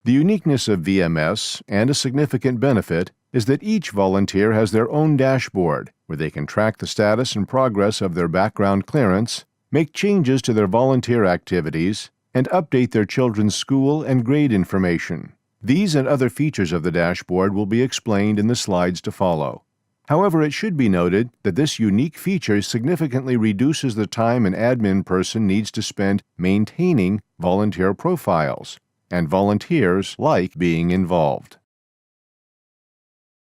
The uniqueness of VMS, and a significant benefit, is that each volunteer has their own dashboard where they can track the status and progress of their background clearance, make changes to their volunteer activities, and update their children's school and grade information. These and other features of the dashboard will be explained in the slides to follow. However, it should be noted that this unique feature significantly reduces the time an admin person needs to spend maintaining volunteer profiles, and volunteers like being involved.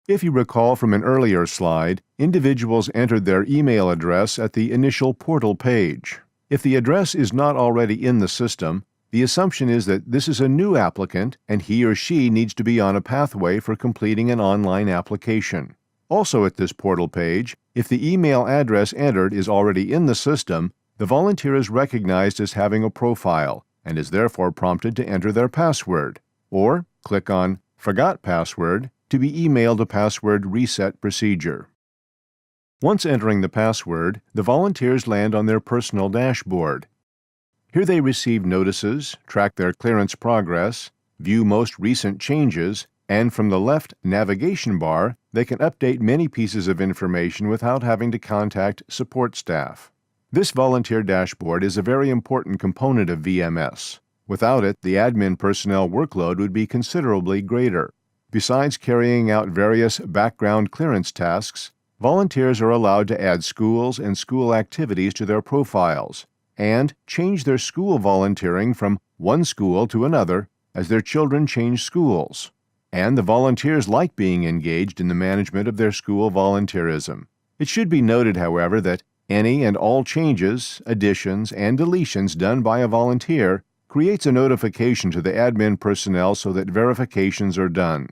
If you recall from an earlier slide, individuals entered their email address at the initial portal page. If the address is not already in the system, the assumption is that this is a new applicant and he or she needs to be on a pathway for completing an online application. Also at this portal page, if the email address entered is already in the system, the volunteer is recognized as having a profile and is therefore prompted to enter their password, or click on Forgot Password to be emailed a password reset procedure. Once entering the password, the volunteers land on their personal dashboard. Here they receive notices, track their clearance progress, view most recent changes, and from the left navigation bar, they can update many pieces of information without having to contact support staff. This volunteer dashboard is a very important component of VMS. Without it, the admin personnel workload would be considerably greater. Besides carrying out various background clearance tasks, volunteers are allowed to add schools and school activities to their profiles and change their school volunteering from one school to another as their children change schools. And the volunteers like being engaged in the management of their school volunteerism. It should be noted, however, that any and all changes, additions, and deletions done by a volunteer creates a notification to the admin personnel so that verifications are done.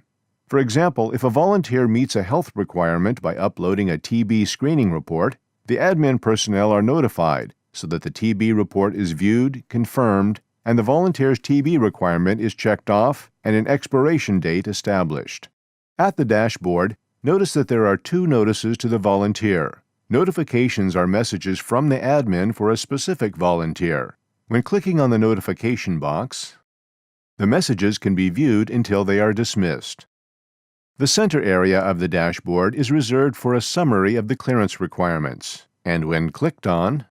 For example, if a volunteer meets a health requirement by uploading a TB screening report, the admin personnel are notified so that the TB report is viewed, confirmed, and the volunteer's TB requirement is checked off and an expiration date established. At the dashboard, notice that there are two notices to the volunteer. Notifications are messages from the admin for a specific volunteer. When clicking on the notification box, the messages can be viewed until they are dismissed. The center area of the dashboard is reserved for a summary of the clearance requirements, and when clicked on,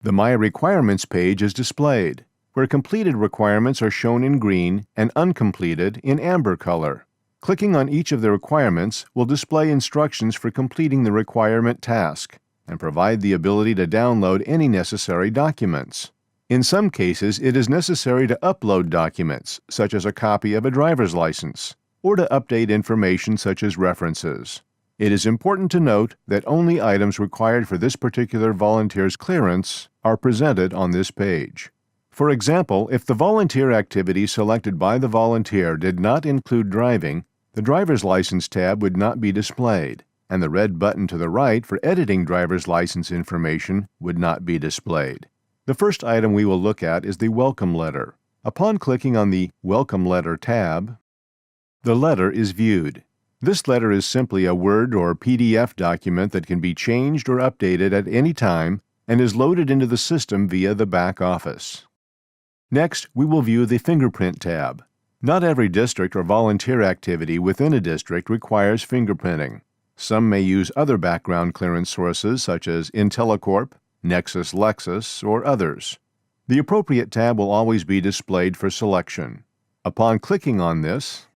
the My Requirements page is displayed, where completed requirements are shown in green and uncompleted in amber color. Clicking on each of the requirements will display instructions for completing the requirement task and provide the ability to download any necessary documents. In some cases, it is necessary to upload documents, such as a copy of a driver's license, or to update information such as references. It is important to note that only items required for this particular volunteer's clearance are presented on this page. For example, if the volunteer activity selected by the volunteer did not include driving, the driver's license tab would not be displayed, and the red button to the right for editing driver's license information would not be displayed. The first item we will look at is the welcome letter. Upon clicking on the Welcome Letter tab, the letter is viewed. This letter is simply a Word or PDF document that can be changed or updated at any time and is loaded into the system via the back office. Next, we will view the Fingerprint tab. Not every district or volunteer activity within a district requires fingerprinting. Some may use other background clearance sources such as IntelliCorp, Nexus Lexis, or others. The appropriate tab will always be displayed for selection. Upon clicking on this,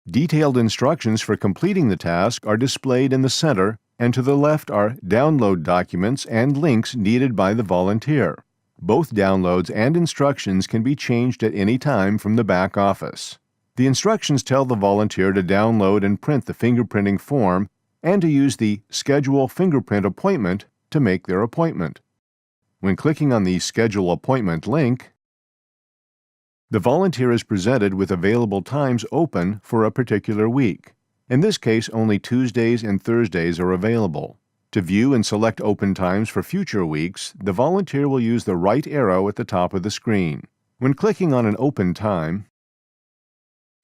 detailed instructions for completing the task are displayed in the center, and to the left are download documents and links needed by the volunteer. Both downloads and instructions can be changed at any time from the back office. The instructions tell the volunteer to download and print the fingerprinting form and to use the Schedule Fingerprint Appointment to make their appointment. When clicking on the Schedule Appointment link, the volunteer is presented with available times open for a particular week. In this case, only Tuesdays and Thursdays are available. To view and select open times for future weeks, the volunteer will use the right arrow at the top of the screen. When clicking on an open time,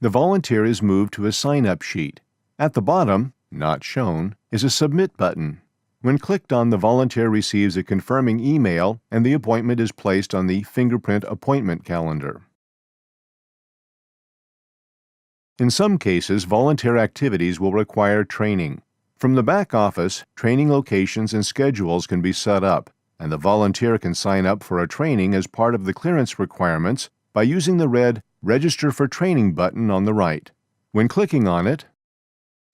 the volunteer is moved to a sign-up sheet. At the bottom, not shown, is a Submit button. When clicked on, the volunteer receives a confirming email and the appointment is placed on the Fingerprint Appointment calendar. In some cases, volunteer activities will require training. From the back office, training locations and schedules can be set up, and the volunteer can sign up for a training as part of the clearance requirements by using the red Register for Training button on the right. When clicking on it,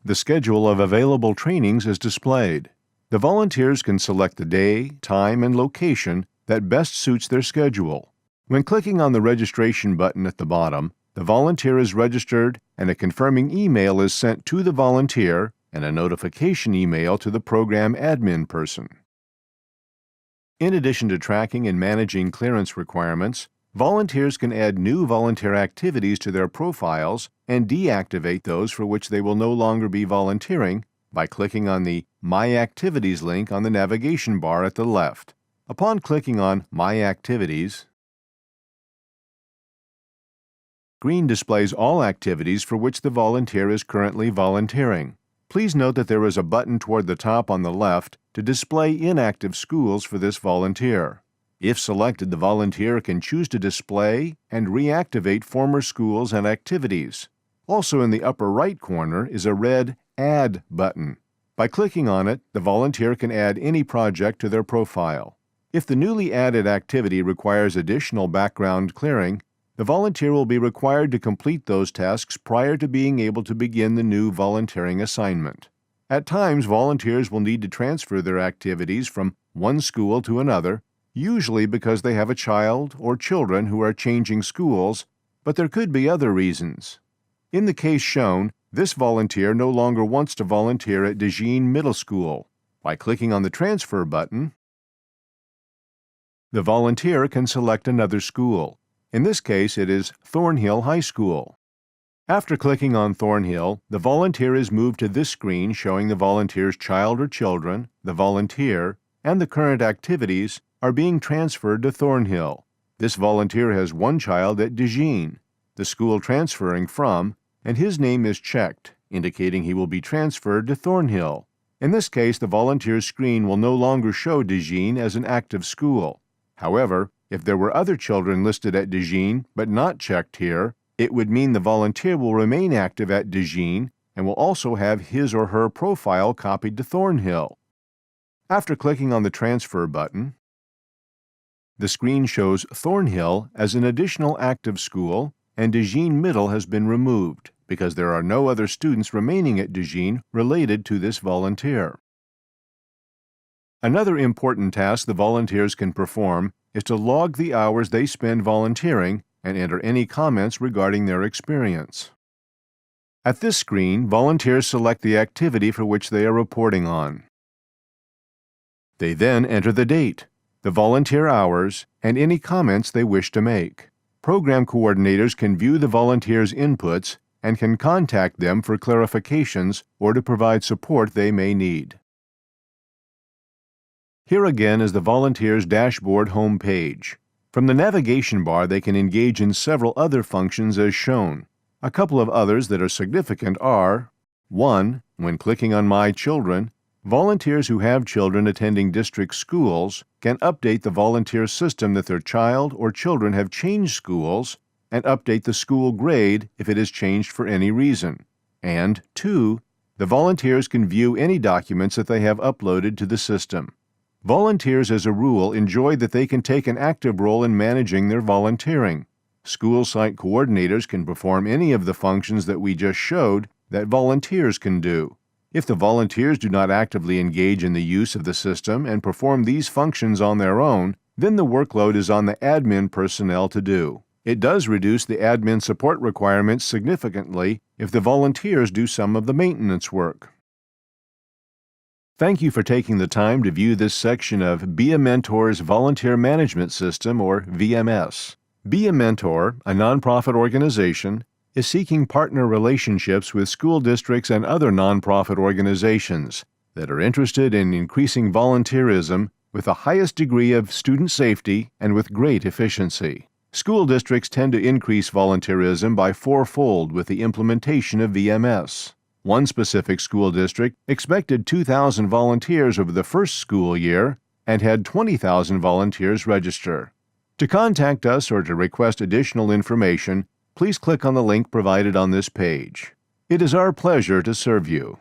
the schedule of available trainings is displayed. The volunteers can select the day, time, and location that best suits their schedule. When clicking on the registration button at the bottom, the volunteer is registered and a confirming email is sent to the volunteer and a notification email to the program admin person. In addition to tracking and managing clearance requirements, volunteers can add new volunteer activities to their profiles and deactivate those for which they will no longer be volunteering by clicking on the My Activities link on the navigation bar at the left. Upon clicking on My Activities, green displays all activities for which the volunteer is currently volunteering. Please note that there is a button toward the top on the left to display inactive schools for this volunteer. If selected, the volunteer can choose to display and reactivate former schools and activities. Also in the upper right corner is a red Add button. By clicking on it, the volunteer can add any project to their profile. If the newly added activity requires additional background clearing, the volunteer will be required to complete those tasks prior to being able to begin the new volunteering assignment. At times, volunteers will need to transfer their activities from one school to another, usually because they have a child or children who are changing schools, but there could be other reasons. In the case shown, this volunteer no longer wants to volunteer at DeJean Middle School. By clicking on the Transfer button, the volunteer can select another school. In this case, it is Thornhill High School. After clicking on Thornhill, the volunteer is moved to this screen showing the volunteer's child or children, the volunteer, and the current activities are being transferred to Thornhill. This volunteer has one child at DeJean, the school transferring from, and his name is checked, indicating he will be transferred to Thornhill. In this case, the volunteer's screen will no longer show DeJean as an active school. However, if there were other children listed at DeJean but not checked here, it would mean the volunteer will remain active at DeJean and will also have his or her profile copied to Thornhill. After clicking on the Transfer button, the screen shows Thornhill as an additional active school, and DeJean Middle has been removed because there are no other students remaining at DeJean related to this volunteer. Another important task the volunteers can perform is to log the hours they spend volunteering and enter any comments regarding their experience. At this screen, volunteers select the activity for which they are reporting on. They then enter the date, the volunteer hours, and any comments they wish to make. Program coordinators can view the volunteers' inputs and can contact them for clarifications or to provide support they may need. Here again is the volunteers' dashboard home page. From the navigation bar, they can engage in several other functions as shown. A couple of others that are significant are: 1. When clicking on My Children, volunteers who have children attending district schools can update the volunteer system that their child or children have changed schools and update the school grade if it is changed for any reason. And 2. The volunteers can view any documents that they have uploaded to the system. Volunteers, as a rule, enjoy that they can take an active role in managing their volunteering. School site coordinators can perform any of the functions that we just showed that volunteers can do. If the volunteers do not actively engage in the use of the system and perform these functions on their own, then the workload is on the admin personnel to do. It does reduce the admin support requirements significantly if the volunteers do some of the maintenance work. Thank you for taking the time to view this section of Be a Mentor's Volunteer Management System, or VMS. Be a Mentor, a nonprofit organization, is seeking partner relationships with school districts and other nonprofit organizations that are interested in increasing volunteerism with the highest degree of student safety and with great efficiency. School districts tend to increase volunteerism by fourfold with the implementation of VMS. One specific school district expected 2,000 volunteers over the first school year and had 20,000 volunteers register. To contact us or to request additional information, please click on the link provided on this page. It is our pleasure to serve you.